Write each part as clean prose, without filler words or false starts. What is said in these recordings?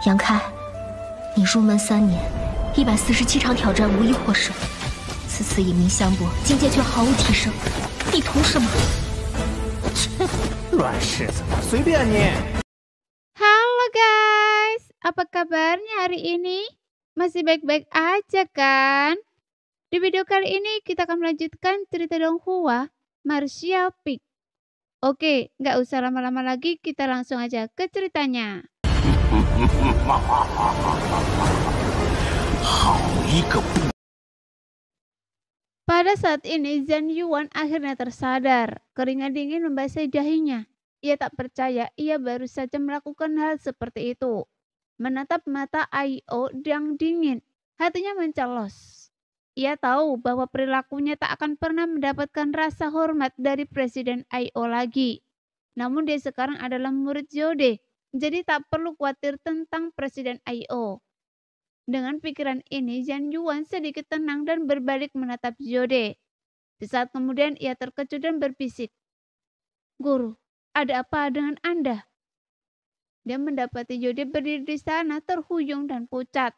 杨开，你入门3年，147场挑战无一获胜，此次以命相搏，境界却毫无提升，你图什么？乱柿子，随便你。Halo guys, apa kabarnya hari ini? Masih baik-baik aja kan? Di video kali ini kita akan melanjutkan cerita Donghua, Martial Peak. Oke, nggak usah lama-lama lagi, kita langsung aja ke ceritanya. Pada saat ini Zhang Yuan akhirnya tersadar, keringat dingin membasahi dahinya. Ia tak percaya ia baru saja melakukan hal seperti itu. Menatap mata Aio yang dingin, hatinya mencelos. Ia tahu bahwa perilakunya tak akan pernah mendapatkan rasa hormat dari Presiden Aio lagi. Namun dia sekarang adalah murid Zode, jadi tak perlu khawatir tentang Presiden Aio. Dengan pikiran ini, Zhang Yuan sedikit tenang dan berbalik menatap Zode. Sesaat kemudian ia terkejut dan berbisik, "Guru, ada apa dengan Anda?" Dia mendapati Zode berdiri di sana terhuyung dan pucat.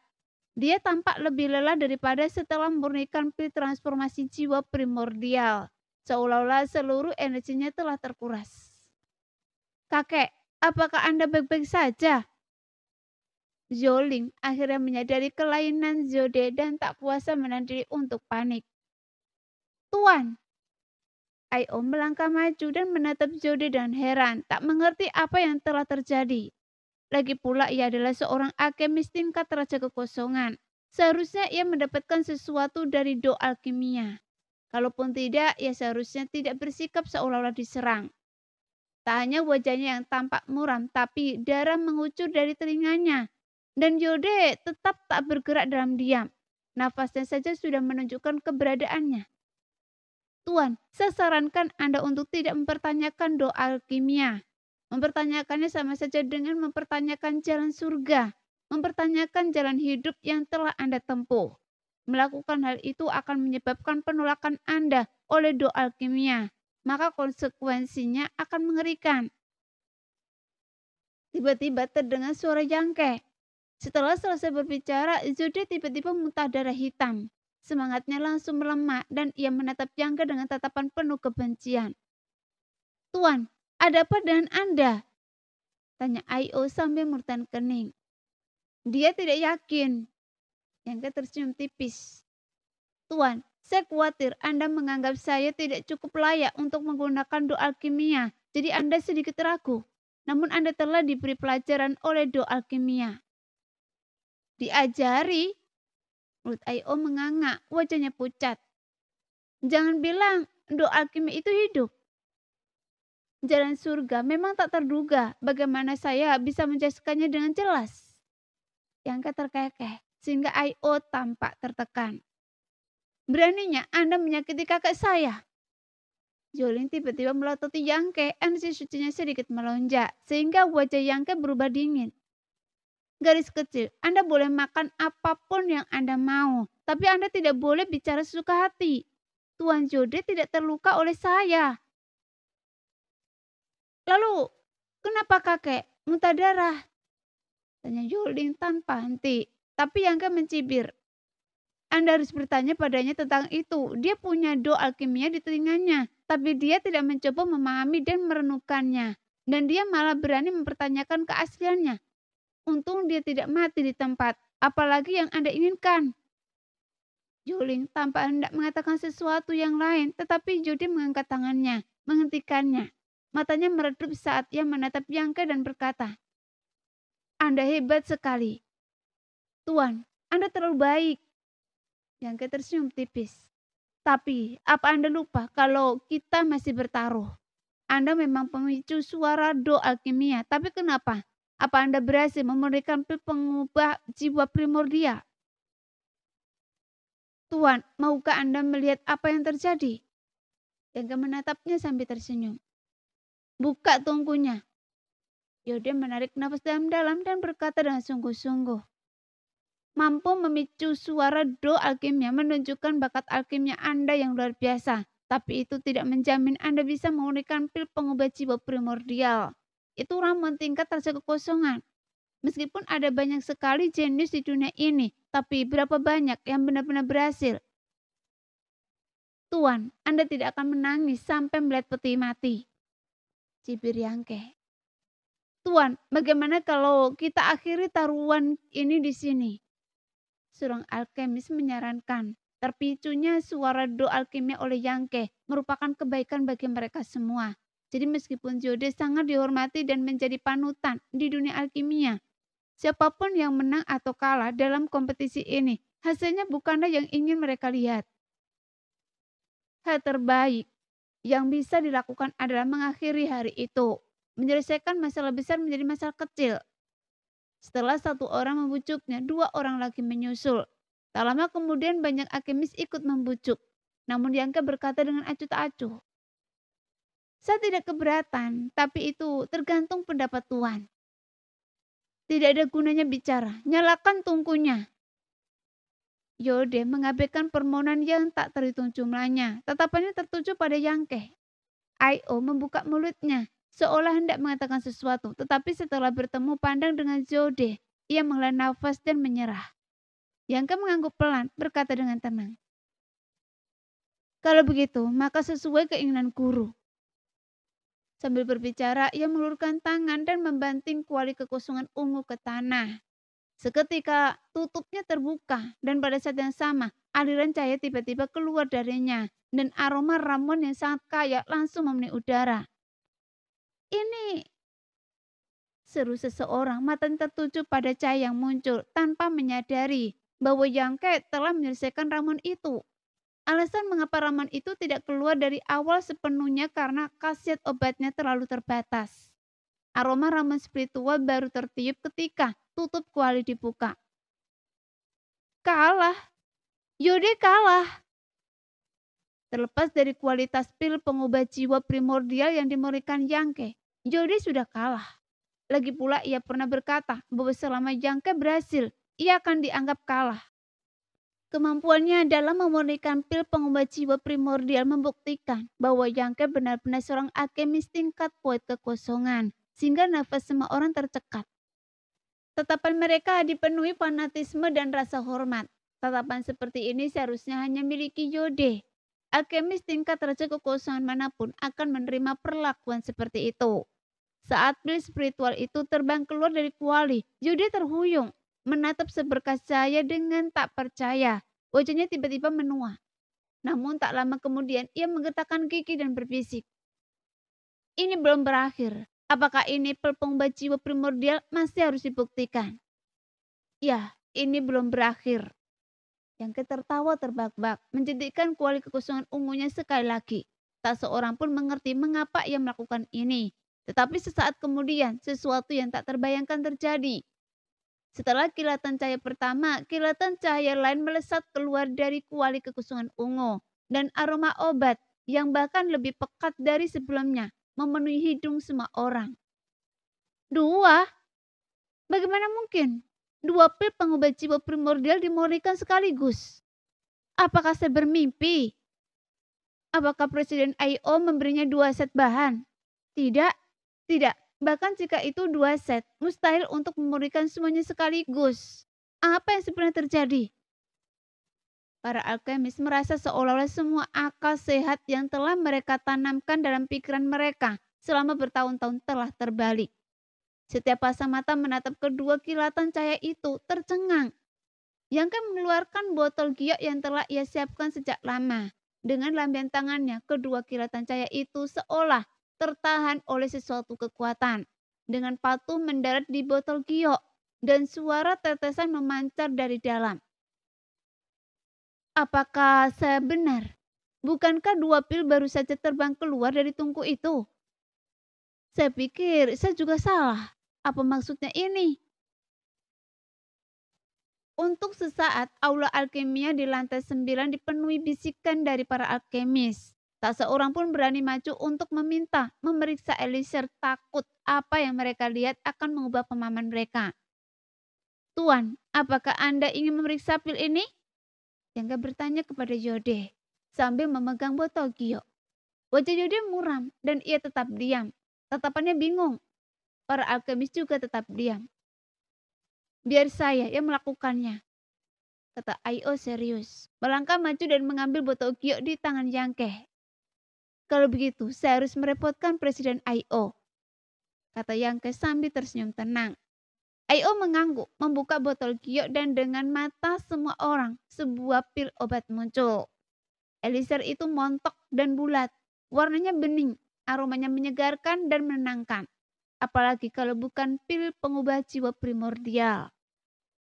Dia tampak lebih lelah daripada setelah memurnikan pil transformasi jiwa primordial. Seolah-olah seluruh energinya telah terkuras. "Kakek, apakah Anda baik-baik saja?" Zhou akhirnya menyadari kelainan Zode dan tak kuasa menahan diri untuk panik. "Tuan!" Aio melangkah maju dan menatap Zode dengan heran, tak mengerti apa yang telah terjadi. Lagi pula ia adalah seorang alkemis tingkat Raja Kekosongan. Seharusnya ia mendapatkan sesuatu dari do alkimia. Kalaupun tidak, ia seharusnya tidak bersikap seolah-olah diserang. Tak hanya wajahnya yang tampak muram, tapi darah mengucur dari telinganya. Dan Zode tetap tak bergerak dalam diam. Nafasnya saja sudah menunjukkan keberadaannya. "Tuan, saya sarankan Anda untuk tidak mempertanyakan do alkimia. Mempertanyakannya sama saja dengan mempertanyakan jalan surga, mempertanyakan jalan hidup yang telah Anda tempuh. Melakukan hal itu akan menyebabkan penolakan Anda oleh do alkimia, maka konsekuensinya akan mengerikan." Tiba-tiba terdengar suara jangkrik. Setelah selesai berbicara, Zode tiba-tiba muntah darah hitam. Semangatnya langsung melemah dan ia menatap Yangke dengan tatapan penuh kebencian. "Tuan, ada apa dengan Anda?" tanya Aio sambil murutan kening. Dia tidak yakin. Yangke tersenyum tipis. "Tuan, saya khawatir Anda menganggap saya tidak cukup layak untuk menggunakan do alkimia, jadi Anda sedikit ragu. Namun Anda telah diberi pelajaran oleh do alkimia." "Diajari?" Mulut Aio menganga, wajahnya pucat. "Jangan bilang do alkimia itu hidup. Jalan surga memang tak terduga. Bagaimana saya bisa menjelaskannya dengan jelas?" Yangke terkekeh, sehingga Aio tampak tertekan. "Beraninya Anda menyakiti kakek saya?" Zhou tiba-tiba melototi Yangke, energi sucinya sedikit melonjak, sehingga wajah Yangke berubah dingin. "Garis kecil, Anda boleh makan apapun yang Anda mau, tapi Anda tidak boleh bicara sesuka hati. Tuan Zode tidak terluka oleh saya." "Lalu, kenapa kakek muntah darah?" tanya Zhou tanpa henti, tapi Yangke mencibir. "Anda harus bertanya padanya tentang itu. Dia punya do alkimia di telinganya, tapi dia tidak mencoba memahami dan merenungkannya, dan dia malah berani mempertanyakan keasliannya. Untung dia tidak mati di tempat, apalagi yang Anda inginkan." Zhou tampak hendak mengatakan sesuatu yang lain, tetapi Zode mengangkat tangannya, menghentikannya. Matanya meredup saat ia menatap Yangke dan berkata, "Anda hebat sekali. Tuan, Anda terlalu baik." Yangke tersenyum tipis. "Tapi, apa Anda lupa kalau kita masih bertaruh? Anda memang pemicu suara do alkimia, tapi kenapa? Apa Anda berhasil memurnikan pil pengubah jiwa primordial? Tuan, maukah Anda melihat apa yang terjadi?" Yangke menatapnya sambil tersenyum. "Buka tungkunya." Zode menarik nafas dalam-dalam dan berkata dengan sungguh-sungguh, "Mampu memicu suara do alkimia menunjukkan bakat alkimia Anda yang luar biasa, tapi itu tidak menjamin Anda bisa memurnikan pil pengubah jiwa primordial. Itu ramuan tingkat Raja Kekosongan. Meskipun ada banyak sekali jenius di dunia ini, tapi berapa banyak yang benar-benar berhasil? Tuan, Anda tidak akan menangis sampai melihat peti mati. Cibir Yangke. Tuan, bagaimana kalau kita akhiri taruhan ini di sini? Seorang alkemis menyarankan. Terpicunya suara do alkimia oleh Yangke merupakan kebaikan bagi mereka semua. Jadi meskipun Jode sangat dihormati dan menjadi panutan di dunia alkimia, siapapun yang menang atau kalah dalam kompetisi ini, hasilnya bukanlah yang ingin mereka lihat. Hal terbaik yang bisa dilakukan adalah mengakhiri hari itu, menyelesaikan masalah besar menjadi masalah kecil. Setelah satu orang membujuknya, dua orang lagi menyusul. Tak lama kemudian banyak alkemis ikut membujuk. Namun Yangke berkata dengan acuh tak acuh, "Saya tidak keberatan, tapi itu tergantung pendapat Tuan. Tidak ada gunanya bicara, nyalakan tungkunya." Yode mengabaikan permohonan yang tak terhitung jumlahnya. Tatapannya tertuju pada Yangke. Aio membuka mulutnya, seolah hendak mengatakan sesuatu, tetapi setelah bertemu pandang dengan Jode, ia menghela nafas dan menyerah. Yangke mengangguk pelan, berkata dengan tenang, "Kalau begitu, maka sesuai keinginan guru." Sambil berbicara, ia mengulurkan tangan dan membanting kuali kekosongan ungu ke tanah. Seketika tutupnya terbuka dan pada saat yang sama aliran cahaya tiba-tiba keluar darinya dan aroma ramuan yang sangat kaya langsung memenuhi udara. "Ini," seru seseorang, matanya tertuju pada cahaya yang muncul tanpa menyadari bahwa Yangke telah menyelesaikan ramuan itu. Alasan mengapa ramuan itu tidak keluar dari awal sepenuhnya karena khasiat obatnya terlalu terbatas. Aroma ramuan spiritual baru tertiup ketika tutup kuali dibuka. Kalah. Yode kalah. Terlepas dari kualitas pil pengubah jiwa primordial yang dimurnikan Yangke, Yode sudah kalah. Lagi pula ia pernah berkata bahwa selama Yangke berhasil, ia akan dianggap kalah. Kemampuannya dalam memurnikan pil pengubah jiwa primordial membuktikan bahwa Yangke benar-benar seorang alkemis tingkat poet kekosongan, sehingga nafas semua orang tercekat. Tatapan mereka dipenuhi fanatisme dan rasa hormat. Tatapan seperti ini seharusnya hanya miliki Yode. Alkemis tingkat raja kekosongan manapun akan menerima perlakuan seperti itu. Saat pil spiritual itu terbang keluar dari kuali, Yode terhuyung, menatap seberkas cahaya dengan tak percaya. Wajahnya tiba-tiba menua. Namun tak lama kemudian ia menggetarkan gigi dan berbisik, "Ini belum berakhir. Apakah ini pil pengubah jiwa primordial masih harus dibuktikan?" "Ya, ini belum berakhir." Yangke tertawa terbahak-bahak, mencetikkan kuali kekosongan ungunya sekali lagi. Tak seorang pun mengerti mengapa ia melakukan ini. Tetapi sesaat kemudian, sesuatu yang tak terbayangkan terjadi. Setelah kilatan cahaya pertama, kilatan cahaya lain melesat keluar dari kuali kekosongan ungu. Dan aroma obat yang bahkan lebih pekat dari sebelumnya memenuhi hidung semua orang. "Dua? Bagaimana mungkin? Dua pil pengubah jiwa primordial dimurnikan sekaligus. Apakah saya bermimpi? Apakah Presiden I.O. memberinya 2 set bahan? Tidak, tidak. Bahkan jika itu 2 set, mustahil untuk memurnikan semuanya sekaligus. Apa yang sebenarnya terjadi?" Para alkemis merasa seolah-olah semua akal sehat yang telah mereka tanamkan dalam pikiran mereka selama bertahun-tahun telah terbalik. Setiap pasang mata menatap kedua kilatan cahaya itu tercengang. Yangke mengeluarkan botol giok yang telah ia siapkan sejak lama. Dengan lambian tangannya, kedua kilatan cahaya itu seolah tertahan oleh sesuatu kekuatan. Dengan patuh mendarat di botol giok dan suara tetesan memancar dari dalam. "Apakah saya benar? Bukankah 2 pil baru saja terbang keluar dari tungku itu? Saya pikir saya juga salah. Apa maksudnya ini?" Untuk sesaat, aula alkimia di lantai 9 dipenuhi bisikan dari para alkemis. Tak seorang pun berani maju untuk meminta memeriksa Elisir, takut apa yang mereka lihat akan mengubah pemahaman mereka. "Tuan, apakah Anda ingin memeriksa pil ini?" Yangga bertanya kepada Yode sambil memegang botol giok. Wajah Yode muram dan ia tetap diam. Tatapannya bingung. Para alkemis juga tetap diam. Biar saya yang melakukannya, kata Aio serius. Melangkah maju dan mengambil botol giok di tangan Yangke. Kalau begitu, saya harus merepotkan Presiden Aio, kata Yangke sambil tersenyum tenang. Aio mengangguk, membuka botol giok dan dengan mata semua orang, sebuah pil obat muncul. Elixir itu montok dan bulat, warnanya bening, aromanya menyegarkan dan menenangkan. Apalagi kalau bukan pil pengubah jiwa primordial.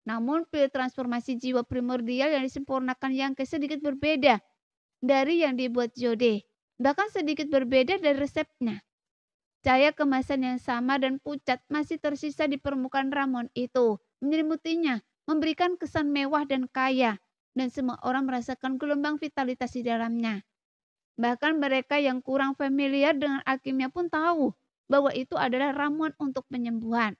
Namun pil transformasi jiwa primordial yang disempurnakan Yangke sedikit berbeda dari yang dibuat Jode. Bahkan sedikit berbeda dari resepnya. Cahaya kemasan yang sama dan pucat masih tersisa di permukaan ramuan itu, menyelimutinya, memberikan kesan mewah dan kaya, dan semua orang merasakan gelombang vitalitas di dalamnya. Bahkan mereka yang kurang familiar dengan alkimia pun tahu bahwa itu adalah ramuan untuk penyembuhan.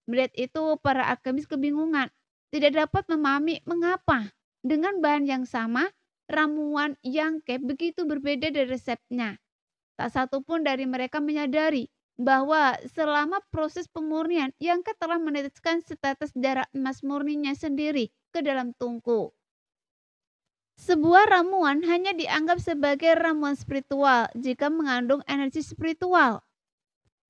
Melihat itu, para alkemis kebingungan, tidak dapat memahami mengapa dengan bahan yang sama, ramuan Yangke begitu berbeda dari resepnya. Tak satu pun dari mereka menyadari bahwa selama proses pemurnian, Yangke telah meneteskan setetes darah emas murninya sendiri ke dalam tungku. Sebuah ramuan hanya dianggap sebagai ramuan spiritual jika mengandung energi spiritual.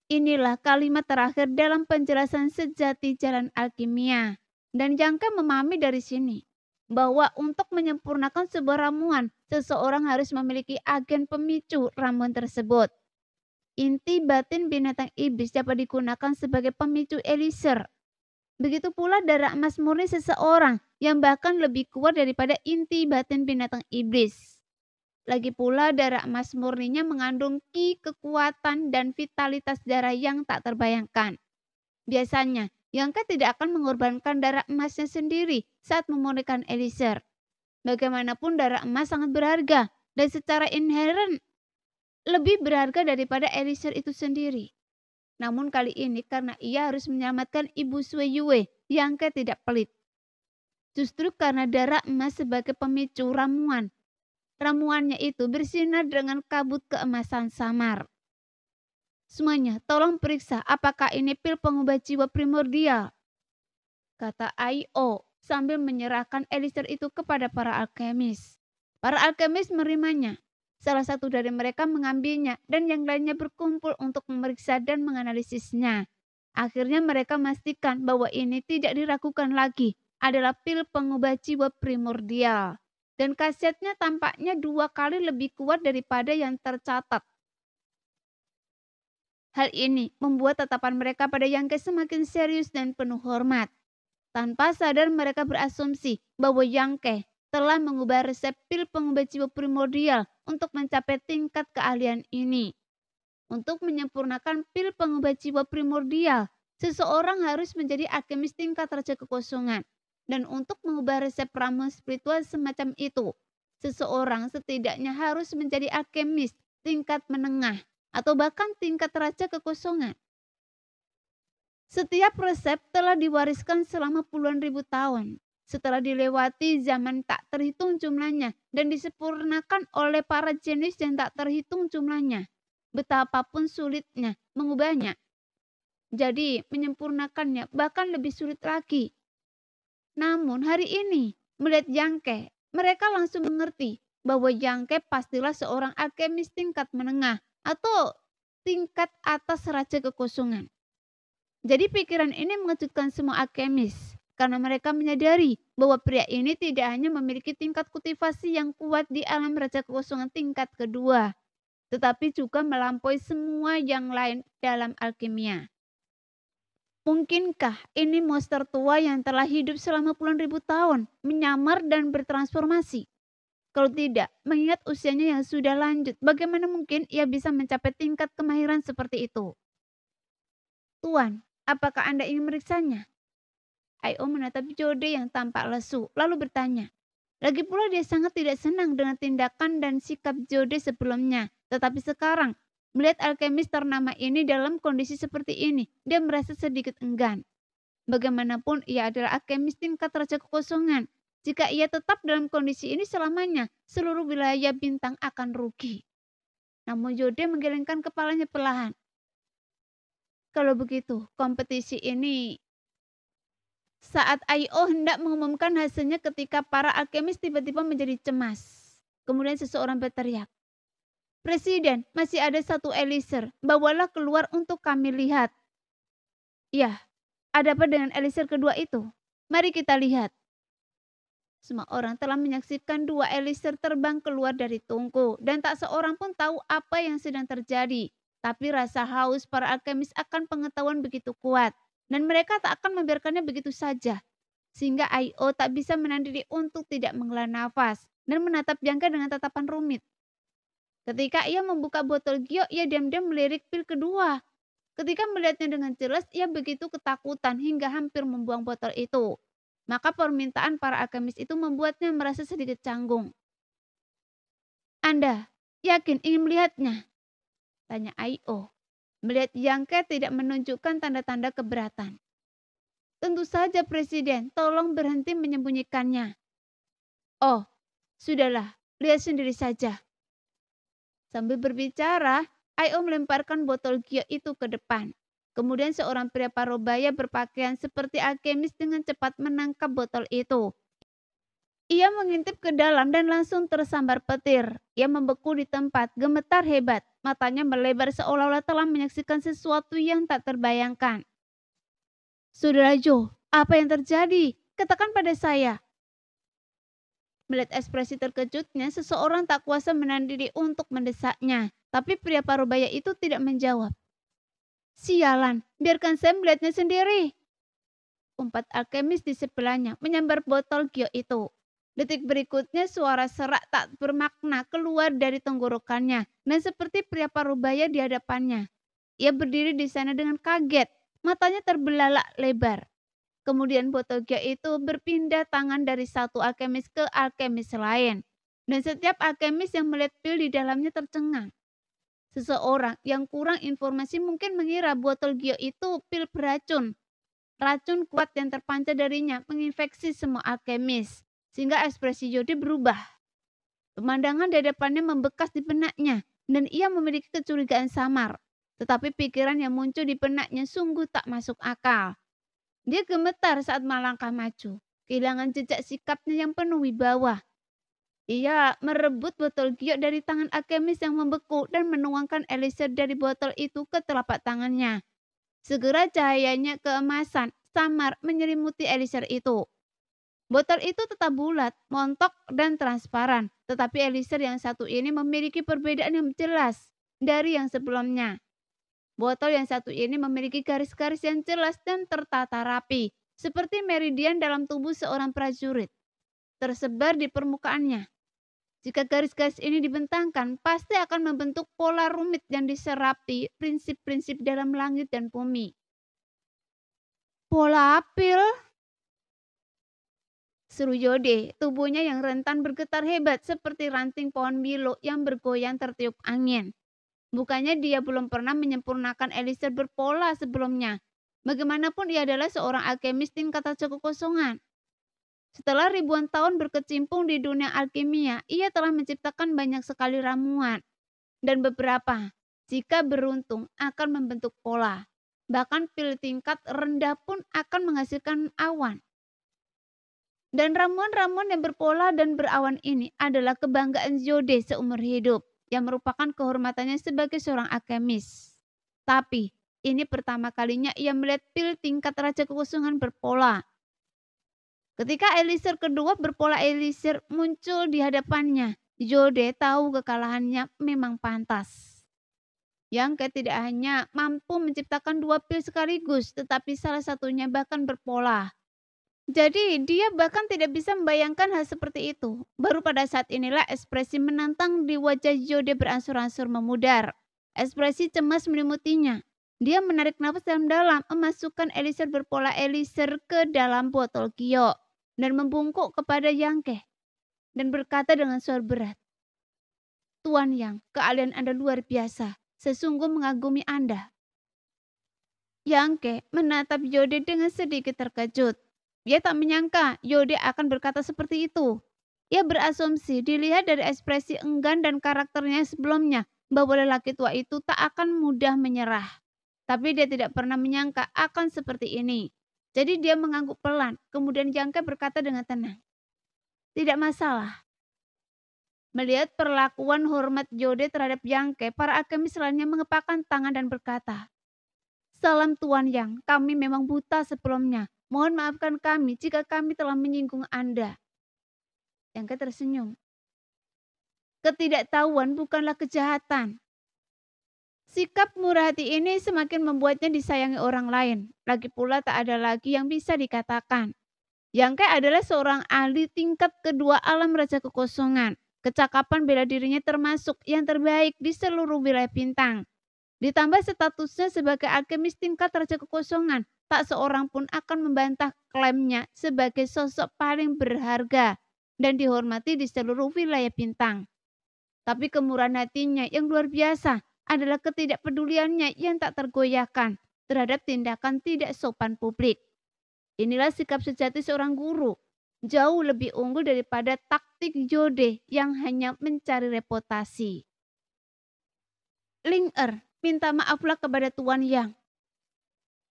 Inilah kalimat terakhir dalam penjelasan sejati jalan alkimia. Dan Yangke memahami dari sini bahwa untuk menyempurnakan sebuah ramuan, seseorang harus memiliki agen pemicu ramuan tersebut. Inti batin binatang iblis dapat digunakan sebagai pemicu elixir. Begitu pula darah emas murni seseorang yang bahkan lebih kuat daripada inti batin binatang iblis. Lagi pula darah emas murninya mengandung ki, kekuatan, dan vitalitas darah yang tak terbayangkan. Biasanya, Yangke tidak akan mengorbankan darah emasnya sendiri saat memurnikan elixir. Bagaimanapun darah emas sangat berharga dan secara inheren lebih berharga daripada elixir itu sendiri. Namun kali ini karena ia harus menyelamatkan Ibu Sui Yue, Yangke tidak pelit. Justru karena darah emas sebagai pemicu ramuan, ramuannya itu bersinar dengan kabut keemasan samar. Semuanya, tolong periksa apakah ini pil pengubah jiwa primordial, kata Aio sambil menyerahkan elixir itu kepada para alkemis. Para alkemis menerimanya. Salah satu dari mereka mengambilnya dan yang lainnya berkumpul untuk memeriksa dan menganalisisnya. Akhirnya mereka memastikan bahwa ini tidak diragukan lagi adalah pil pengubah jiwa primordial. Dan khasiatnya tampaknya 2 kali lebih kuat daripada yang tercatat. Hal ini membuat tatapan mereka pada Yangke semakin serius dan penuh hormat. Tanpa sadar mereka berasumsi bahwa Yangke telah mengubah resep pil pengubah jiwa primordial untuk mencapai tingkat keahlian ini. Untuk menyempurnakan pil pengubah jiwa primordial, seseorang harus menjadi alkemis tingkat raja kekosongan. Dan untuk mengubah resep ramuan spiritual semacam itu, seseorang setidaknya harus menjadi alkemis tingkat menengah atau bahkan tingkat raja kekosongan. Setiap resep telah diwariskan selama puluhan ribu tahun. Setelah dilewati zaman tak terhitung jumlahnya dan disempurnakan oleh para jenius yang tak terhitung jumlahnya. Betapapun sulitnya mengubahnya. Jadi menyempurnakannya bahkan lebih sulit lagi. Namun hari ini, melihat Yangke, mereka langsung mengerti bahwa Yangke pastilah seorang alkemis tingkat menengah atau tingkat atas raja kekosongan. Jadi pikiran ini mengejutkan semua alkemis karena mereka menyadari bahwa pria ini tidak hanya memiliki tingkat kultivasi yang kuat di alam raja kekosongan tingkat kedua, tetapi juga melampaui semua yang lain dalam alkimia. Mungkinkah ini monster tua yang telah hidup selama puluhan ribu tahun menyamar dan bertransformasi? Kalau tidak, mengingat usianya yang sudah lanjut, bagaimana mungkin ia bisa mencapai tingkat kemahiran seperti itu? Tuan, apakah Anda ingin meriksanya? Aio menatap Jode yang tampak lesu, lalu bertanya. Lagi pula dia sangat tidak senang dengan tindakan dan sikap Jode sebelumnya, tetapi sekarang, melihat alkemis ternama ini dalam kondisi seperti ini, dia merasa sedikit enggan. Bagaimanapun ia adalah alkemis tingkat raja kekosongan. Jika ia tetap dalam kondisi ini selamanya, seluruh wilayah bintang akan rugi. Namun Jode menggelengkan kepalanya perlahan. Kalau begitu, kompetisi ini Saat I.O. hendak mengumumkan hasilnya ketika para alkemis tiba-tiba menjadi cemas. Kemudian seseorang berteriak, "Presiden, masih ada satu elixir, bawalah keluar untuk kami lihat." "Ya, ada apa dengan elixir kedua itu? Mari kita lihat." Semua orang telah menyaksikan dua elixir terbang keluar dari tungku dan tak seorang pun tahu apa yang sedang terjadi. Tapi rasa haus para alkemis akan pengetahuan begitu kuat dan mereka tak akan membiarkannya begitu saja. Sehingga I.O. tak bisa menahan diri untuk tidak menghela nafas dan menatap Jangka dengan tatapan rumit. Ketika ia membuka botol Gio, ia diam-diam melirik pil kedua. Ketika melihatnya dengan jelas, ia begitu ketakutan hingga hampir membuang botol itu. Maka permintaan para alkemis itu membuatnya merasa sedikit canggung. "Anda yakin ingin melihatnya?" tanya I.O. Melihat Yangke tidak menunjukkan tanda-tanda keberatan. "Tentu saja Presiden, tolong berhenti menyembunyikannya." "Oh, sudahlah, lihat sendiri saja." Sambil berbicara, I.O. melemparkan botol Gio itu ke depan. Kemudian seorang pria parubaya berpakaian seperti alkemis dengan cepat menangkap botol itu. Ia mengintip ke dalam dan langsung tersambar petir. Ia membeku di tempat, gemetar hebat. Matanya melebar seolah-olah telah menyaksikan sesuatu yang tak terbayangkan. "Saudara Joe, apa yang terjadi? Katakan pada saya." Melihat ekspresi terkejutnya, seseorang tak kuasa menahan diri untuk mendesaknya. Tapi pria parubaya itu tidak menjawab. "Sialan, biarkan saya melihatnya sendiri." Empat alkemis di sebelahnya menyambar botol Gio itu. Detik berikutnya suara serak tak bermakna keluar dari tenggorokannya dan seperti pria parubaya di hadapannya. Ia berdiri di sana dengan kaget, matanya terbelalak lebar. Kemudian botol Gio itu berpindah tangan dari satu alkemis ke alkemis lain. Dan setiap alkemis yang melihat pil di dalamnya tercengang. Seseorang yang kurang informasi mungkin mengira botol Gio itu pil beracun. Racun kuat yang terpancar darinya menginfeksi semua alkemis, sehingga ekspresi Jody berubah. Pemandangan di hadapannya membekas di benaknya, dan ia memiliki kecurigaan samar. Tetapi pikiran yang muncul di benaknya sungguh tak masuk akal. Dia gemetar saat melangkah maju, kehilangan jejak sikapnya yang penuh wibawa. Ia merebut botol Gio dari tangan alkemis yang membeku dan menuangkan elixir dari botol itu ke telapak tangannya. Segera cahayanya keemasan samar menyelimuti elixir itu. Botol itu tetap bulat, montok, dan transparan. Tetapi elixir yang satu ini memiliki perbedaan yang jelas dari yang sebelumnya. Botol yang satu ini memiliki garis-garis yang jelas dan tertata rapi, seperti meridian dalam tubuh seorang prajurit, tersebar di permukaannya. Jika garis-garis ini dibentangkan, pasti akan membentuk pola rumit yang diserapi prinsip-prinsip dalam langit dan bumi. "Pola pil?" seru Yode, tubuhnya yang rentan bergetar hebat seperti ranting pohon milo yang bergoyang tertiup angin. Bukannya dia belum pernah menyempurnakan elixir berpola sebelumnya. Bagaimanapun ia adalah seorang alkemis tingkat raja kekosongan. Setelah ribuan tahun berkecimpung di dunia alkimia, ia telah menciptakan banyak sekali ramuan. Dan beberapa, jika beruntung, akan membentuk pola. Bahkan pil tingkat rendah pun akan menghasilkan awan. Dan ramuan-ramuan yang berpola dan berawan ini adalah kebanggaan Zode seumur hidup, yang merupakan kehormatannya sebagai seorang alkemis. Tapi, ini pertama kalinya ia melihat pil tingkat raja kekosongan berpola. Ketika elixir kedua berpola elixir muncul di hadapannya, Jode tahu kekalahannya memang pantas. Yang tidak hanya mampu menciptakan dua pil sekaligus, tetapi salah satunya bahkan berpola. Jadi dia bahkan tidak bisa membayangkan hal seperti itu. Baru pada saat inilah ekspresi menantang di wajah Jode beransur-ansur memudar. Ekspresi cemas menyelimuti-nya. Dia menarik nafas dalam-dalam, memasukkan elixir berpola elixir ke dalam botol Gio dan membungkuk kepada Yangke dan berkata dengan suara berat, "Tuan Yang, keahlian Anda luar biasa. Saya sungguh mengagumi Anda." Yangke menatap Yode dengan sedikit terkejut. Dia tak menyangka Yode akan berkata seperti itu. Ia berasumsi dilihat dari ekspresi enggan dan karakternya sebelumnya bahwa lelaki tua itu tak akan mudah menyerah. Tapi dia tidak pernah menyangka akan seperti ini. Jadi dia mengangguk pelan, kemudian Yang Ke berkata dengan tenang, "Tidak masalah." Melihat perlakuan hormat Jode terhadap Yang Ke, para alkemis lainnya mengepakkan tangan dan berkata, "Salam Tuan Yang, kami memang buta sebelumnya. Mohon maafkan kami jika kami telah menyinggung Anda." Yang Ke tersenyum. Ketidaktahuan bukanlah kejahatan. Sikap murah hati ini semakin membuatnya disayangi orang lain. Lagi pula tak ada lagi yang bisa dikatakan. Yang Ke adalah seorang ahli tingkat kedua alam Raja Kekosongan. Kecakapan bela dirinya termasuk yang terbaik di seluruh wilayah bintang. Ditambah statusnya sebagai alkemis tingkat Raja Kekosongan, tak seorang pun akan membantah klaimnya sebagai sosok paling berharga dan dihormati di seluruh wilayah bintang. Tapi kemurahan hatinya yang luar biasa adalah ketidakpeduliannya yang tak tergoyahkan terhadap tindakan tidak sopan publik. Inilah sikap sejati seorang guru, jauh lebih unggul daripada taktik Jode yang hanya mencari reputasi. Ling minta maaflah kepada Tuan Yang.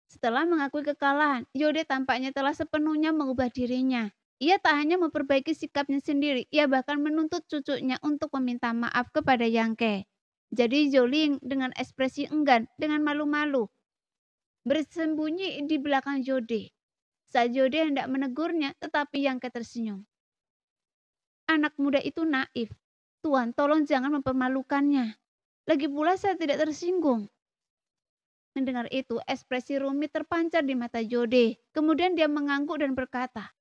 Setelah mengakui kekalahan, Jode tampaknya telah sepenuhnya mengubah dirinya. Ia tak hanya memperbaiki sikapnya sendiri, ia bahkan menuntut cucunya untuk meminta maaf kepada Yang Ke. Jadi Joling dengan ekspresi enggan, dengan malu-malu, bersembunyi di belakang Jode. Saat Jode hendak menegurnya, tetapi Yang Ke tersenyum. "Anak muda itu naif. Tuan, tolong jangan mempermalukannya. Lagi pula saya tidak tersinggung." Mendengar itu, ekspresi rumit terpancar di mata Jode. Kemudian dia mengangguk dan berkata,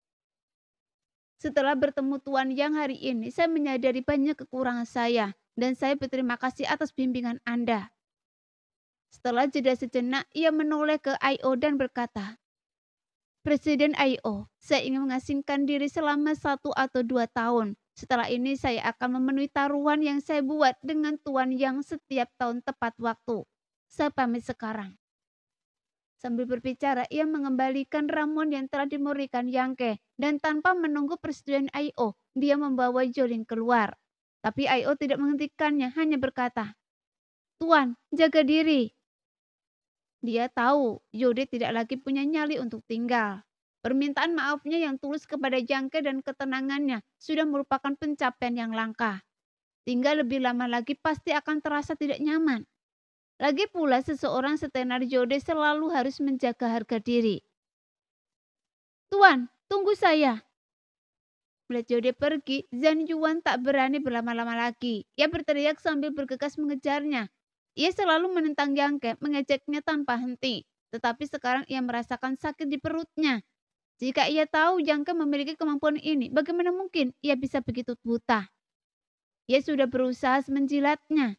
"Setelah bertemu Tuan Yang hari ini, saya menyadari banyak kekurangan saya, dan saya berterima kasih atas bimbingan Anda." Setelah jeda sejenak, ia menoleh ke I.O. dan berkata, "Presiden I.O., saya ingin mengasingkan diri selama 1 atau 2 tahun. Setelah ini saya akan memenuhi taruhan yang saya buat dengan Tuan Yang setiap tahun tepat waktu. Saya pamit sekarang." Sambil berbicara, ia mengembalikan ramuan yang telah dimurnikan Yang Ke, dan tanpa menunggu persetujuan I.O., dia membawa Joling keluar. Tapi I.O. tidak menghentikannya, hanya berkata, "Tuan, jaga diri." Dia tahu Jode tidak lagi punya nyali untuk tinggal. Permintaan maafnya yang tulus kepada Yang Ke dan ketenangannya sudah merupakan pencapaian yang langka. Tinggal lebih lama lagi pasti akan terasa tidak nyaman. Lagi pula seseorang setenar Jode selalu harus menjaga harga diri. "Tuan, tunggu saya." Melihat Jode pergi, Zhang Yuan tak berani berlama-lama lagi. Ia berteriak sambil bergegas mengejarnya. Ia selalu menentang Yang Ke, mengejeknya tanpa henti. Tetapi sekarang ia merasakan sakit di perutnya. Jika ia tahu Yang Ke memiliki kemampuan ini, bagaimana mungkin ia bisa begitu buta? Ia sudah berusaha menjilatnya.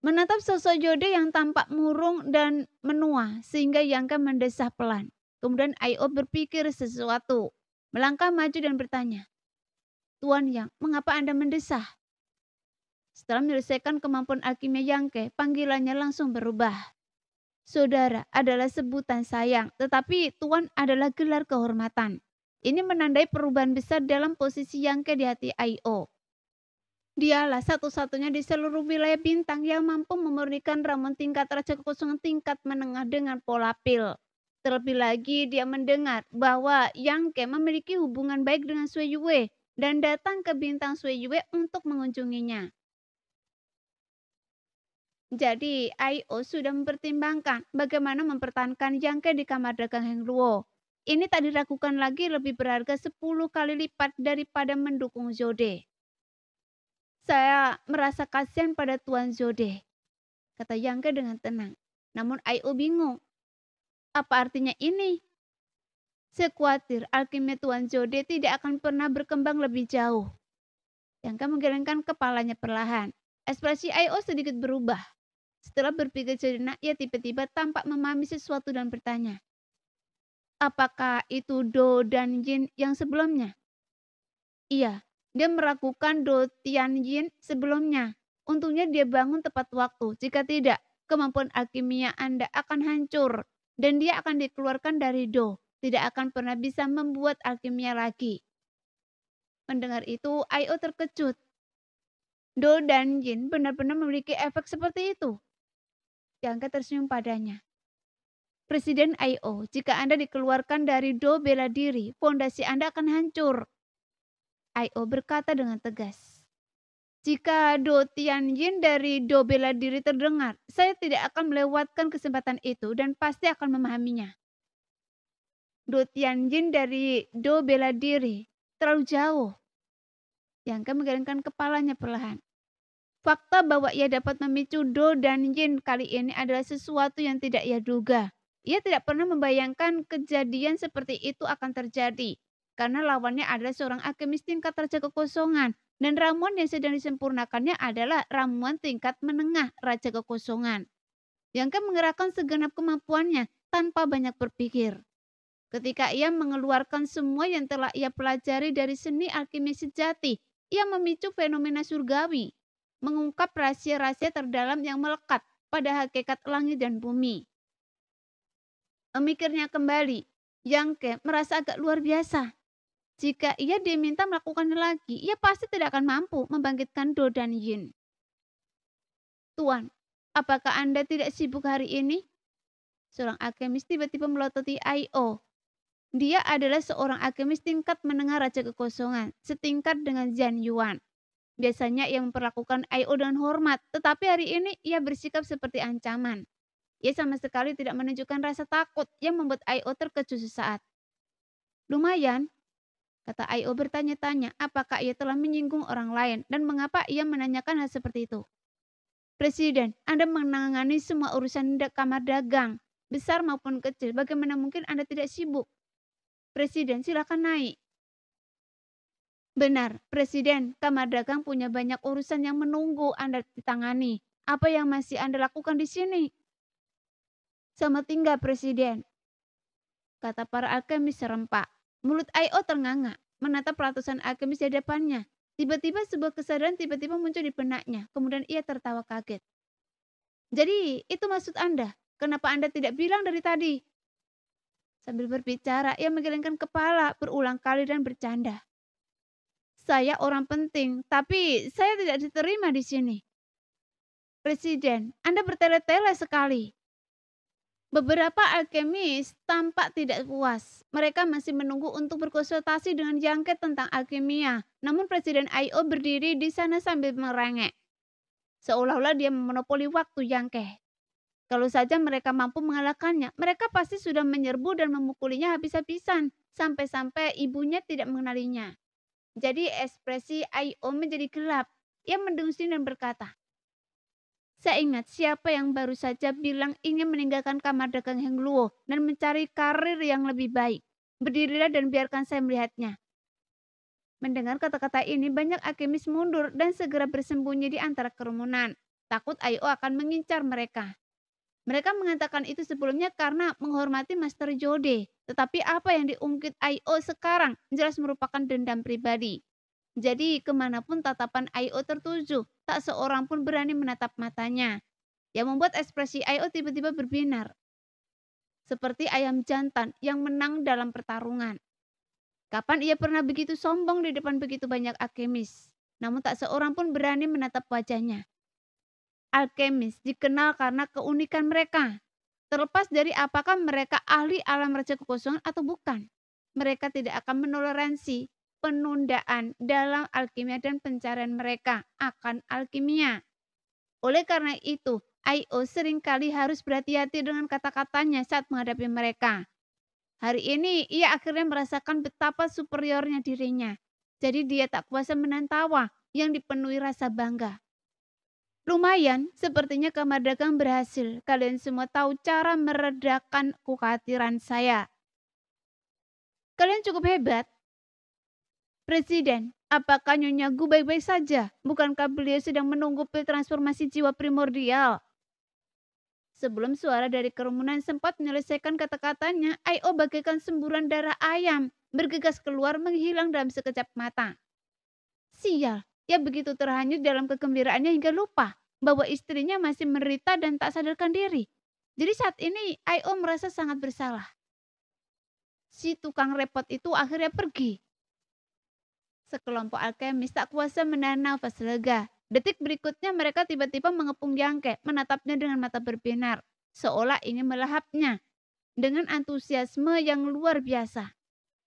Menatap sosok Jode yang tampak murung dan menua sehingga Yang Ke mendesah pelan. Kemudian I.O. berpikir sesuatu, melangkah maju dan bertanya, "Tuan Yang, mengapa Anda mendesah?" Setelah menyelesaikan kemampuan alkimia Yang Ke, panggilannya langsung berubah. "Saudara adalah sebutan sayang, tetapi Tuan adalah gelar kehormatan." Ini menandai perubahan besar dalam posisi Yang Ke di hati I.O. Dialah satu-satunya di seluruh wilayah bintang yang mampu memurnikan ramuan tingkat Raja Kekosongan tingkat menengah dengan pola pil. Terlebih lagi dia mendengar bahwa Yang Ke memiliki hubungan baik dengan Sui Yue dan datang ke bintang Sui Yue untuk mengunjunginya. Jadi I.O. sudah mempertimbangkan bagaimana mempertahankan Yang Ke di kamar dagang Heng Luo. Ini tak diragukan lagi lebih berharga 10 kali lipat daripada mendukung Jode. "Saya merasa kasihan pada Tuan Jode," kata Yang Ke dengan tenang. Namun I.O. bingung. Apa artinya ini? "Saya khawatir alkimia Tuan Jode tidak akan pernah berkembang lebih jauh." Yang Ke menggelengkan kepalanya perlahan. Ekspresi I.O. sedikit berubah. Setelah berpikir sejenak, ia tiba-tiba tampak memahami sesuatu dan bertanya, "Apakah itu Do dan Jin yang sebelumnya?" "Iya. Dia meragukan Do Tianjin sebelumnya. Untungnya dia bangun tepat waktu. Jika tidak, kemampuan alkimia Anda akan hancur dan dia akan dikeluarkan dari Do. Tidak akan pernah bisa membuat alkimia lagi." Mendengar itu, I.O. terkejut. Do dan Jin benar-benar memiliki efek seperti itu. Yang Ke tersenyum padanya. Presiden I.O., jika Anda dikeluarkan dari Do bela diri, fondasi Anda akan hancur. I.O. berkata dengan tegas. Jika Do Tianyin dari Do bela diri terdengar, saya tidak akan melewatkan kesempatan itu dan pasti akan memahaminya. Do Tianyin dari Do bela diri terlalu jauh. Yang menggelengkan kepalanya perlahan. Fakta bahwa ia dapat memicu Do dan Yin kali ini adalah sesuatu yang tidak ia duga. Ia tidak pernah membayangkan kejadian seperti itu akan terjadi. Karena lawannya adalah seorang alkemis tingkat Raja Kekosongan. Dan ramuan yang sedang disempurnakannya adalah ramuan tingkat menengah Raja Kekosongan. Yang mengerahkan segenap kemampuannya tanpa banyak berpikir. Ketika ia mengeluarkan semua yang telah ia pelajari dari seni alkimi sejati, ia memicu fenomena surgawi, mengungkap rahasia-rahasia terdalam yang melekat pada hakikat langit dan bumi. Memikirnya kembali, Yang merasa agak luar biasa. Jika ia diminta melakukannya lagi, ia pasti tidak akan mampu membangkitkan Do dan Yin. Tuan, apakah Anda tidak sibuk hari ini? Seorang alkemis tiba-tiba melototi I.O. Dia adalah seorang alkemis tingkat menengah Raja Kekosongan, setingkat dengan Jian Yuan. Biasanya ia memperlakukan I.O. dengan hormat, tetapi hari ini ia bersikap seperti ancaman. Ia sama sekali tidak menunjukkan rasa takut yang membuat I.O. terkejut sesaat. Lumayan, kata I.O. bertanya-tanya apakah ia telah menyinggung orang lain dan mengapa ia menanyakan hal seperti itu. Presiden, Anda menangani semua urusan kamar dagang, besar maupun kecil. Bagaimana mungkin Anda tidak sibuk? Presiden, silakan naik. Benar, Presiden, kamar dagang punya banyak urusan yang menunggu Anda ditangani. Apa yang masih Anda lakukan di sini? Selamat tinggal, Presiden, kata para alkemis serempak. Mulut I.O. ternganga, menatap ratusan alkemis di hadapannya. Tiba-tiba sebuah kesadaran tiba-tiba muncul di benaknya. Kemudian ia tertawa kaget. Jadi, itu maksud Anda? Kenapa Anda tidak bilang dari tadi? Sambil berbicara, ia menggelengkan kepala berulang kali dan bercanda. Saya orang penting, tapi saya tidak diterima di sini. Presiden, Anda bertele-tele sekali. Beberapa alkemis tampak tidak puas. Mereka masih menunggu untuk berkonsultasi dengan Yang tentang alkimia. Namun Presiden I.O. berdiri di sana sambil merengek. Seolah-olah dia memonopoli waktu Yang. Kalau saja mereka mampu mengalahkannya, mereka pasti sudah menyerbu dan memukulinya habis-habisan. Sampai-sampai ibunya tidak mengenalinya. Jadi ekspresi I.O. menjadi gelap. Ia mendungsing dan berkata, saya ingat siapa yang baru saja bilang ingin meninggalkan kamar dagang Heng Luo dan mencari karir yang lebih baik. Berdirilah dan biarkan saya melihatnya. Mendengar kata-kata ini, banyak alkemis mundur dan segera bersembunyi di antara kerumunan. Takut I.O. akan mengincar mereka. Mereka mengatakan itu sebelumnya karena menghormati Master Jode. Tetapi apa yang diungkit I.O. sekarang jelas merupakan dendam pribadi. Jadi kemanapun tatapan I.O. tertuju, tak seorang pun berani menatap matanya. Yang membuat ekspresi I.O. tiba-tiba berbinar. Seperti ayam jantan yang menang dalam pertarungan. Kapan ia pernah begitu sombong di depan begitu banyak alkemis? Namun tak seorang pun berani menatap wajahnya. Alkemis dikenal karena keunikan mereka. Terlepas dari apakah mereka ahli alam Raja Kekosongan atau bukan. Mereka tidak akan menoleransi penundaan dalam alkimia dan pencarian mereka akan alkimia. Oleh karena itu, I.O. seringkali harus berhati-hati dengan kata-katanya saat menghadapi mereka. Hari ini, ia akhirnya merasakan betapa superiornya dirinya. Jadi dia tak kuasa menahan tawa yang dipenuhi rasa bangga. Lumayan, sepertinya kamar dagang berhasil. Kalian semua tahu cara meredakan kekhawatiran saya. Kalian cukup hebat. Presiden, apakah Nyonya Gu baik-baik saja? Bukankah beliau sedang menunggu pil transformasi jiwa primordial? Sebelum suara dari kerumunan sempat menyelesaikan kata-katanya, I.O. bagaikan semburan darah ayam, bergegas keluar menghilang dalam sekejap mata. Sial, ia begitu terhanyut dalam kegembiraannya hingga lupa bahwa istrinya masih menderita dan tak sadarkan diri. Jadi saat ini I.O. merasa sangat bersalah. Si tukang repot itu akhirnya pergi. Sekelompok alkemis tak kuasa menahan nafas lega. Detik berikutnya mereka tiba-tiba mengepung Yang, menatapnya dengan mata berbinar, seolah ingin melahapnya. dengan antusiasme yang luar biasa.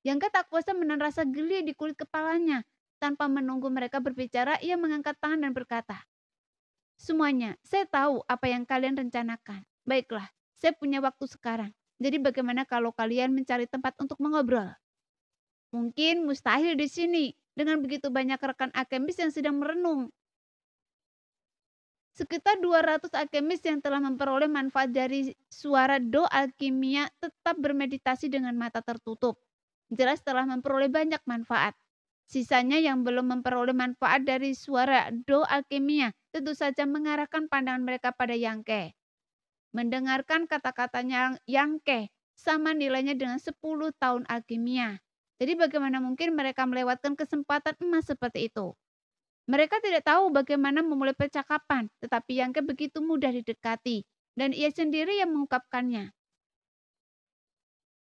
Yangke tak kuasa menahan rasa geli di kulit kepalanya. Tanpa menunggu mereka berbicara, ia mengangkat tangan dan berkata, "Semuanya, saya tahu apa yang kalian rencanakan. Baiklah, saya punya waktu sekarang. Jadi bagaimana kalau kalian mencari tempat untuk mengobrol? Mungkin mustahil di sini, dengan begitu banyak rekan alkemis yang sedang merenung. Sekitar 200 alkemis yang telah memperoleh manfaat dari suara do alkimia tetap bermeditasi dengan mata tertutup. Jelas telah memperoleh banyak manfaat. Sisanya yang belum memperoleh manfaat dari suara do alkimia tentu saja mengarahkan pandangan mereka pada Yangke. Mendengarkan kata-katanya Yangke sama nilainya dengan 10 tahun alkimia. Jadi bagaimana mungkin mereka melewatkan kesempatan emas seperti itu? Mereka tidak tahu bagaimana memulai percakapan, tetapi Yangke begitu mudah didekati, dan ia sendiri yang mengungkapkannya.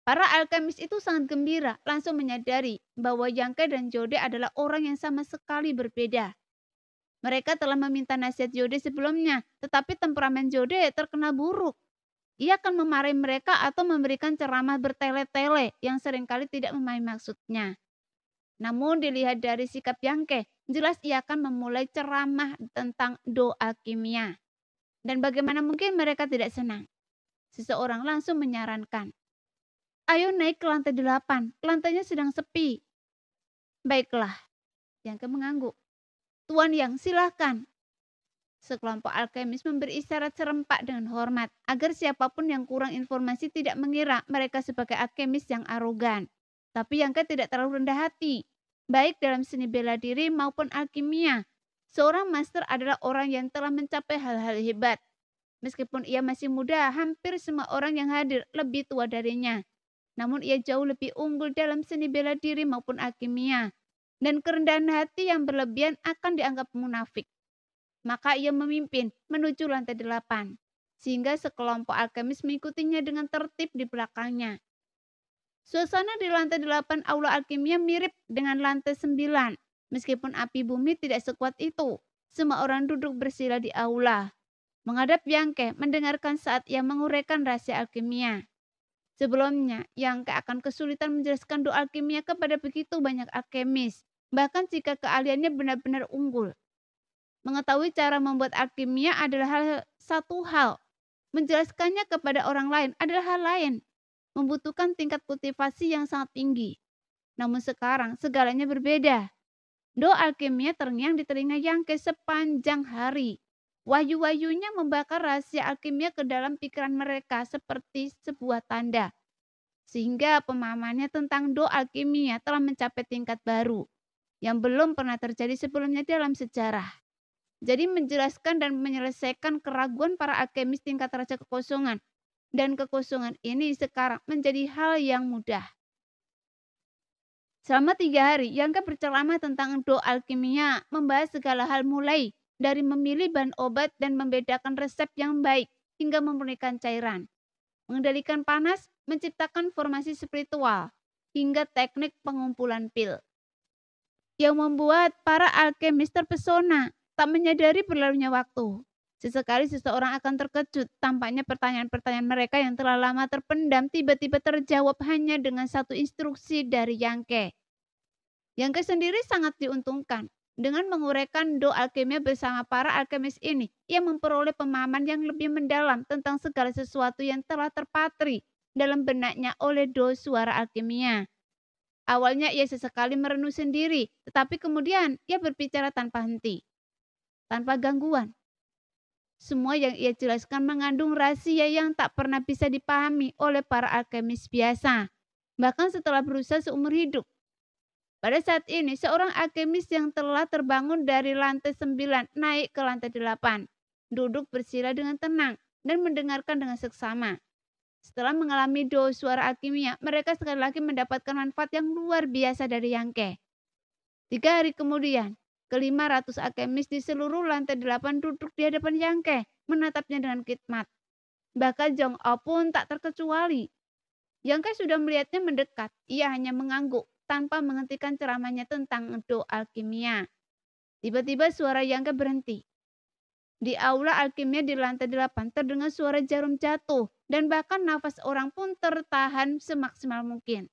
Para alkemis itu sangat gembira, langsung menyadari bahwa Yangke dan Jode adalah orang yang sama sekali berbeda. Mereka telah meminta nasihat Jode sebelumnya, tetapi temperamen Jode terkena buruk. Ia akan memarahi mereka atau memberikan ceramah bertele-tele yang seringkali tidak memahami maksudnya. Namun dilihat dari sikap Yangke, jelas ia akan memulai ceramah tentang do alkimia. Dan bagaimana mungkin mereka tidak senang? Seseorang langsung menyarankan, "Ayo naik ke lantai 8, lantainya sedang sepi." "Baiklah," Yangke mengangguk. "Tuan Yang, silahkan." Sekelompok alkemis memberi isyarat serempak dengan hormat, agar siapapun yang kurang informasi tidak mengira mereka sebagai alkemis yang arogan. Tapi Yangke tidak terlalu rendah hati, baik dalam seni bela diri maupun alkimia. Seorang master adalah orang yang telah mencapai hal-hal hebat. Meskipun ia masih muda, hampir semua orang yang hadir lebih tua darinya. Namun ia jauh lebih unggul dalam seni bela diri maupun alkimia. Dan kerendahan hati yang berlebihan akan dianggap munafik. Maka ia memimpin menuju lantai 8, sehingga sekelompok alkemis mengikutinya dengan tertib di belakangnya. Suasana di lantai 8 aula alkimia mirip dengan lantai 9. Meskipun api bumi tidak sekuat itu, semua orang duduk bersila di aula, menghadap Yangke mendengarkan saat ia menguraikan rahasia alkimia. Sebelumnya, Yangke akan kesulitan menjelaskan doa alkimia kepada begitu banyak alkemis, bahkan jika keahliannya benar-benar unggul. Mengetahui cara membuat alkimia adalah satu hal, menjelaskannya kepada orang lain adalah hal lain. Membutuhkan tingkat kultivasi yang sangat tinggi. Namun sekarang segalanya berbeda. Do alkimia terngiang di telinga Yangke sepanjang hari. Wahyu-wahyunya membakar rahasia alkimia ke dalam pikiran mereka seperti sebuah tanda. Sehingga pemahamannya tentang do alkimia telah mencapai tingkat baru yang belum pernah terjadi sebelumnya dalam sejarah. Jadi menjelaskan dan menyelesaikan keraguan para alkemis tingkat raja kekosongan. Dan kekosongan ini sekarang menjadi hal yang mudah. Selama 3 hari, Yangke berceramah tentang do alkimia, membahas segala hal mulai dari memilih bahan obat dan membedakan resep yang baik, hingga memurnikan cairan, mengendalikan panas, menciptakan formasi spiritual, hingga teknik pengumpulan pil. Yang membuat para alkemis terpesona, tak menyadari berlalunya waktu. Sesekali seseorang akan terkejut, tampaknya pertanyaan-pertanyaan mereka yang telah lama terpendam tiba-tiba terjawab hanya dengan satu instruksi dari Yangke. Yangke sendiri sangat diuntungkan. Dengan menguraikan do alkimia bersama para alkemis ini, ia memperoleh pemahaman yang lebih mendalam tentang segala sesuatu yang telah terpatri dalam benaknya oleh do suara alkimia. Awalnya ia sesekali merenung sendiri, tetapi kemudian ia berbicara tanpa henti, tanpa gangguan. Semua yang ia jelaskan mengandung rahasia yang tak pernah bisa dipahami oleh para alkemis biasa, bahkan setelah berusaha seumur hidup. Pada saat ini, seorang alkemis yang telah terbangun dari lantai 9 naik ke lantai 8, duduk bersila dengan tenang dan mendengarkan dengan seksama. Setelah mengalami do suara alkimia, mereka sekali lagi mendapatkan manfaat yang luar biasa dari Yangke. 3 hari kemudian, ke-500 alkemis di seluruh lantai 8 duduk di hadapan Yangke, menatapnya dengan khidmat. Bahkan Jong O pun tak terkecuali. Yangke sudah melihatnya mendekat, ia hanya mengangguk tanpa menghentikan ceramahnya tentang do alkimia. Tiba-tiba suara Yangke berhenti. Di aula alkimia di lantai 8 terdengar suara jarum jatuh dan bahkan nafas orang pun tertahan semaksimal mungkin.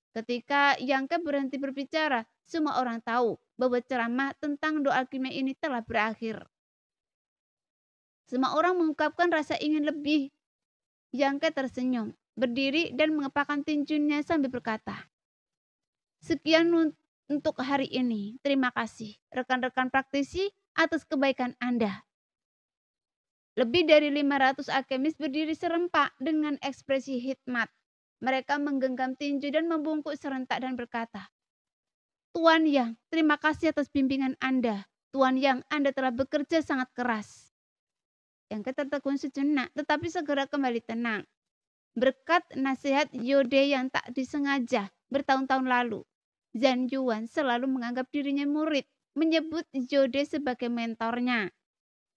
Ketika Yangke berhenti berbicara, semua orang tahu bahwa ceramah tentang doa alkimia ini telah berakhir. Semua orang mengungkapkan rasa ingin lebih. Yangke tersenyum, berdiri dan mengepakkan tinjunya sambil berkata, "Sekian untuk hari ini. Terima kasih rekan-rekan praktisi atas kebaikan Anda." Lebih dari 500 alkemis berdiri serempak dengan ekspresi hikmat. Mereka menggenggam tinju dan membungkuk serentak dan berkata, "Tuan Yang, terima kasih atas bimbingan Anda. Tuan Yang, Anda telah bekerja sangat keras." Yang tertegun sejenak, tetapi segera kembali tenang. Berkat nasihat Yode yang tak disengaja bertahun-tahun lalu, Zhang Yuan selalu menganggap dirinya murid, menyebut Yode sebagai mentornya.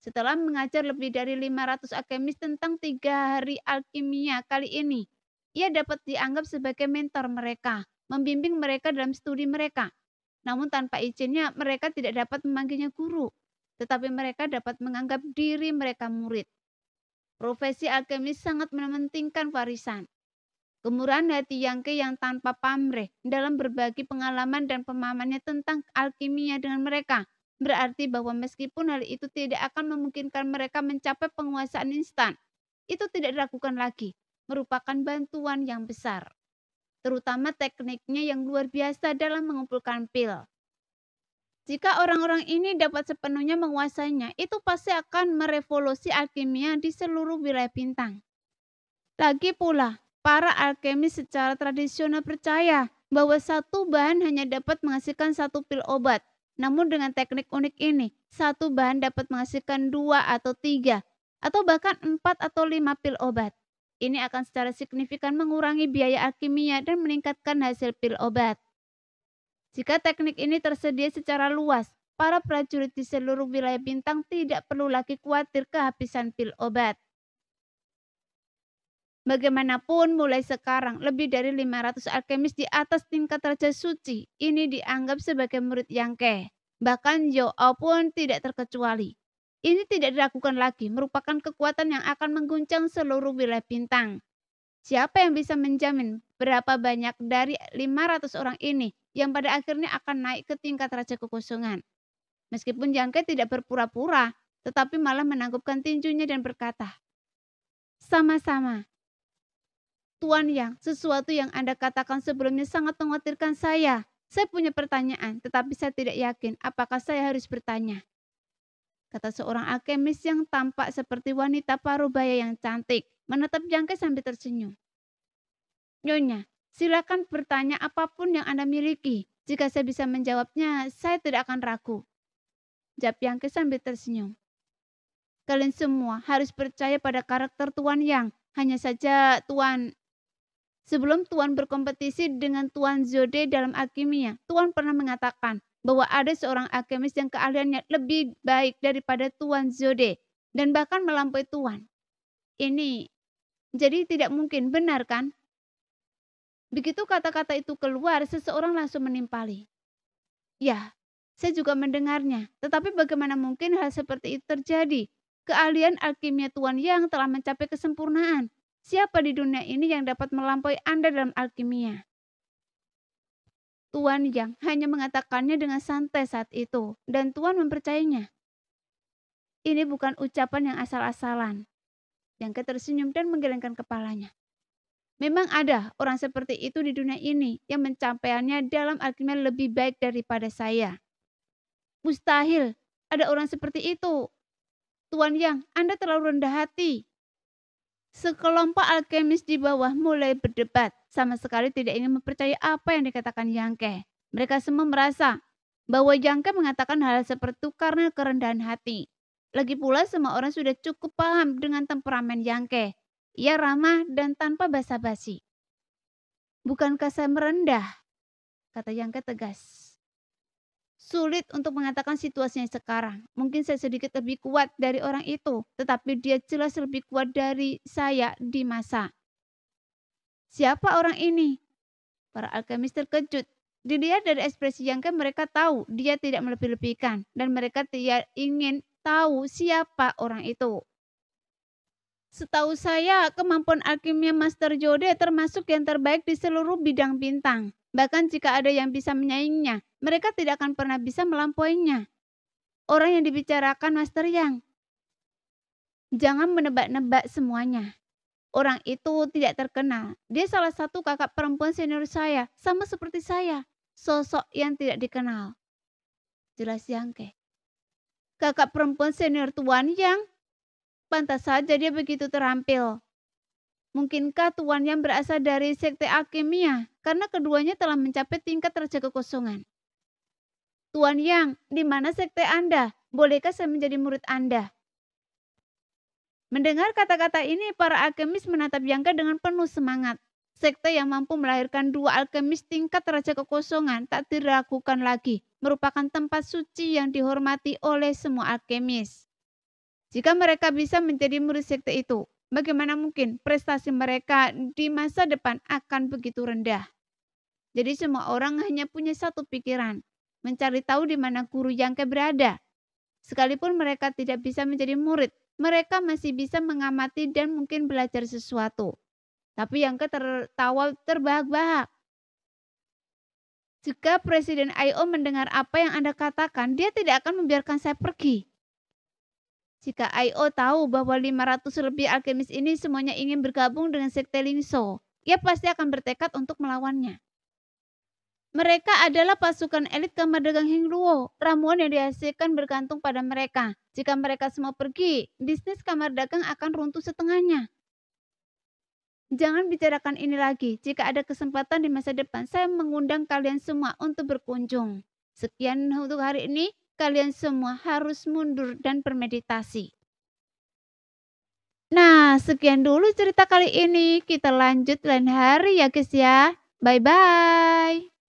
Setelah mengajar lebih dari 500 alkemis tentang 3 hari alkimia kali ini, ia dapat dianggap sebagai mentor mereka, membimbing mereka dalam studi mereka. Namun tanpa izinnya, mereka tidak dapat memanggilnya guru, tetapi mereka dapat menganggap diri mereka murid. Profesi alkemis sangat mementingkan warisan. Kemurahan hati Yangke yang tanpa pamrih dalam berbagi pengalaman dan pemahamannya tentang alkimia dengan mereka, berarti bahwa meskipun hal itu tidak akan memungkinkan mereka mencapai penguasaan instan, itu tidak dilakukan lagi, merupakan bantuan yang besar. Terutama tekniknya yang luar biasa dalam mengumpulkan pil. Jika orang-orang ini dapat sepenuhnya menguasainya, itu pasti akan merevolusi alkimia di seluruh wilayah bintang. Lagi pula, para alkemis secara tradisional percaya bahwa satu bahan hanya dapat menghasilkan satu pil obat. Namun dengan teknik unik ini, satu bahan dapat menghasilkan 2 atau 3, atau bahkan 4 atau 5 pil obat. Ini akan secara signifikan mengurangi biaya alkimia dan meningkatkan hasil pil obat. Jika teknik ini tersedia secara luas, para prajurit di seluruh wilayah bintang tidak perlu lagi khawatir kehabisan pil obat. Bagaimanapun, mulai sekarang, lebih dari 500 alkemis di atas tingkat Raja Suci ini dianggap sebagai murid Yangke. Bahkan Youao pun tidak terkecuali. Ini tidak dilakukan lagi, merupakan kekuatan yang akan mengguncang seluruh wilayah bintang. Siapa yang bisa menjamin berapa banyak dari 500 orang ini yang pada akhirnya akan naik ke tingkat Raja Kekosongan? Meskipun Yangke tidak berpura-pura, tetapi malah menanggupkan tinjunya dan berkata, "Sama-sama. Tuan Yang, sesuatu yang Anda katakan sebelumnya sangat mengkhawatirkan saya. Saya punya pertanyaan, tetapi saya tidak yakin apakah saya harus bertanya," kata seorang alkemis yang tampak seperti wanita parubaya yang cantik, menatap Yangke sambil tersenyum. "Nyonya, silakan bertanya apapun yang Anda miliki. Jika saya bisa menjawabnya, saya tidak akan ragu," jawab Yangke sambil tersenyum. "Kalian semua harus percaya pada karakter Tuan Yang. Hanya saja sebelum Tuan berkompetisi dengan Tuan Zode dalam alkimia, Tuan pernah mengatakan bahwa ada seorang alkemis yang keahliannya lebih baik daripada Tuan Zode dan bahkan melampaui Tuan. Ini jadi tidak mungkin, benar kan?" Begitu kata-kata itu keluar, seseorang langsung menimpali. "Ya, saya juga mendengarnya. Tetapi bagaimana mungkin hal seperti itu terjadi? Keahlian alkimia Tuan Yang telah mencapai kesempurnaan. Siapa di dunia ini yang dapat melampaui Anda dalam alkimia?" Tuan Yang hanya mengatakannya dengan santai saat itu, dan Tuan mempercayainya. Ini bukan ucapan yang asal-asalan. Yang tersenyum dan menggelengkan kepalanya. Memang ada orang seperti itu di dunia ini yang mencapaiannya dalam alkimia lebih baik daripada saya. Mustahil ada orang seperti itu. Tuan Yang, Anda terlalu rendah hati. Sekelompok alkemis di bawah mulai berdebat, sama sekali tidak ingin mempercayai apa yang dikatakan Yangke. Mereka semua merasa bahwa Yangke mengatakan hal seperti itu karena kerendahan hati. Lagi pula semua orang sudah cukup paham dengan temperamen Yangke. Ia ramah dan tanpa basa-basi. "Bukankah saya merendah?" kata Yangke tegas. "Sulit untuk mengatakan situasinya sekarang. Mungkin saya sedikit lebih kuat dari orang itu, tetapi dia jelas lebih kuat dari saya di masa." "Siapa orang ini?" Para alkemis terkejut. Dilihat dari ekspresi Yangke, mereka tahu dia tidak melebih-lebihkan dan mereka tidak ingin tahu siapa orang itu. Setahu saya, kemampuan alkimia Master Jode termasuk yang terbaik di seluruh bidang bintang. Bahkan jika ada yang bisa menyaingnya, mereka tidak akan pernah bisa melampauinya. Orang yang dibicarakan Master Yang. Jangan menebak-nebak semuanya. Orang itu tidak terkenal. Dia salah satu kakak perempuan senior saya, sama seperti saya. Sosok yang tidak dikenal. Jelas Yangke. Kakak perempuan senior Tuan Yang. Pantas saja dia begitu terampil. Mungkinkah Tuan Yang berasal dari sekte alkimia? Karena keduanya telah mencapai tingkat raja kekosongan. Tuan Yang, di mana sekte Anda? Bolehkah saya menjadi murid Anda? Mendengar kata-kata ini, para alkemis menatap Yangke dengan penuh semangat. Sekte yang mampu melahirkan 2 alkemis tingkat raja kekosongan tak diragukan lagi, merupakan tempat suci yang dihormati oleh semua alkemis. Jika mereka bisa menjadi murid sekte itu, bagaimana mungkin prestasi mereka di masa depan akan begitu rendah? Jadi semua orang hanya punya satu pikiran, mencari tahu di mana guru Yangke berada. Sekalipun mereka tidak bisa menjadi murid, mereka masih bisa mengamati dan mungkin belajar sesuatu. Tapi Yangke tertawa terbahak-bahak. Jika Presiden I.O. mendengar apa yang Anda katakan, dia tidak akan membiarkan saya pergi. Jika I.O. tahu bahwa 500 lebih alkemis ini semuanya ingin bergabung dengan sekte Lingso, ia pasti akan bertekad untuk melawannya. Mereka adalah pasukan elit kamar dagang Hingluo. Ramuan yang dihasilkan bergantung pada mereka. Jika mereka semua pergi, bisnis kamar dagang akan runtuh setengahnya. Jangan bicarakan ini lagi. Jika ada kesempatan di masa depan, saya mengundang kalian semua untuk berkunjung. Sekian untuk hari ini. Kalian semua harus mundur dan bermeditasi. Nah, sekian dulu cerita kali ini. Kita lanjut lain hari ya guys ya. Bye-bye.